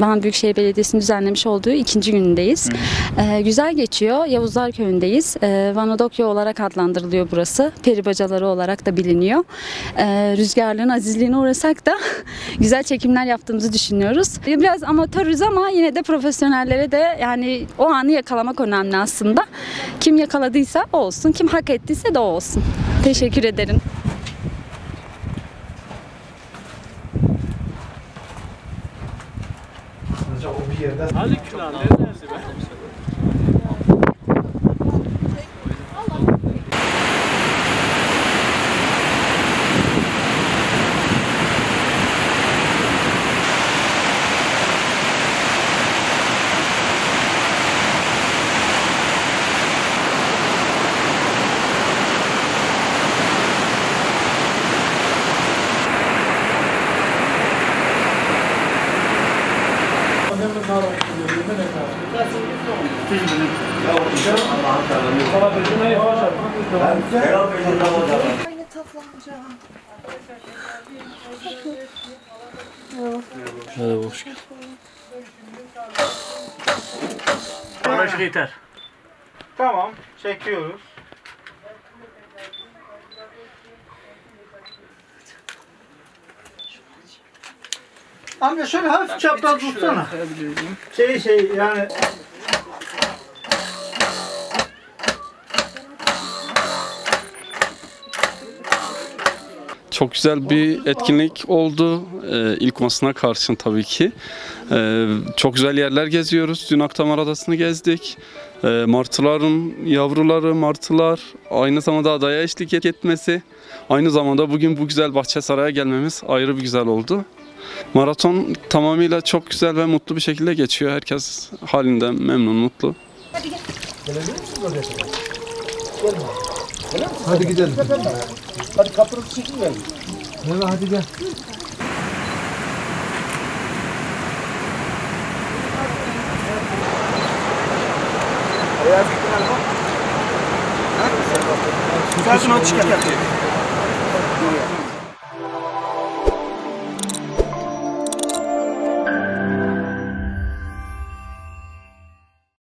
Van Büyükşehir Belediyesi'nin düzenlemiş olduğu ikinci günündeyiz. Güzel geçiyor. Yavuzlar Köyü'ndeyiz. Van Odokya olarak adlandırılıyor burası. Peri bacaları olarak da biliniyor. Rüzgarlığın azizliğine uğrasak da güzel çekimler yaptığımızı düşünüyoruz. Biraz amatörüz ama yine de profesyonellere de yani o anı yakalamak önemli aslında. Kim yakaladıysa o olsun, kim hak ettiyse de o olsun. Teşekkür ederim. O bir yerden... Hadi Külah, neredeyse be? Merhaba, hoş geldin. Bana yeter. Tamam, çekiyoruz. Amca şöyle hafif çapraz tutsana. Yani Çok güzel bir etkinlik oldu. İlk masına karşın tabii ki. Çok güzel yerler geziyoruz. Dün Akdamar Adası'nı gezdik. Martıların yavruları, martılar, aynı zamanda adaya eşlik etmesi, aynı zamanda bugün bu güzel Bahçesaray'a gelmemiz ayrı bir güzel oldu. Maraton tamamıyla çok güzel ve mutlu bir şekilde geçiyor. Herkes halinden memnun, mutlu. hadi gidelim. Hadi kapınızı çekin gelin. Evet hadi gel. Sen şunu çıkart.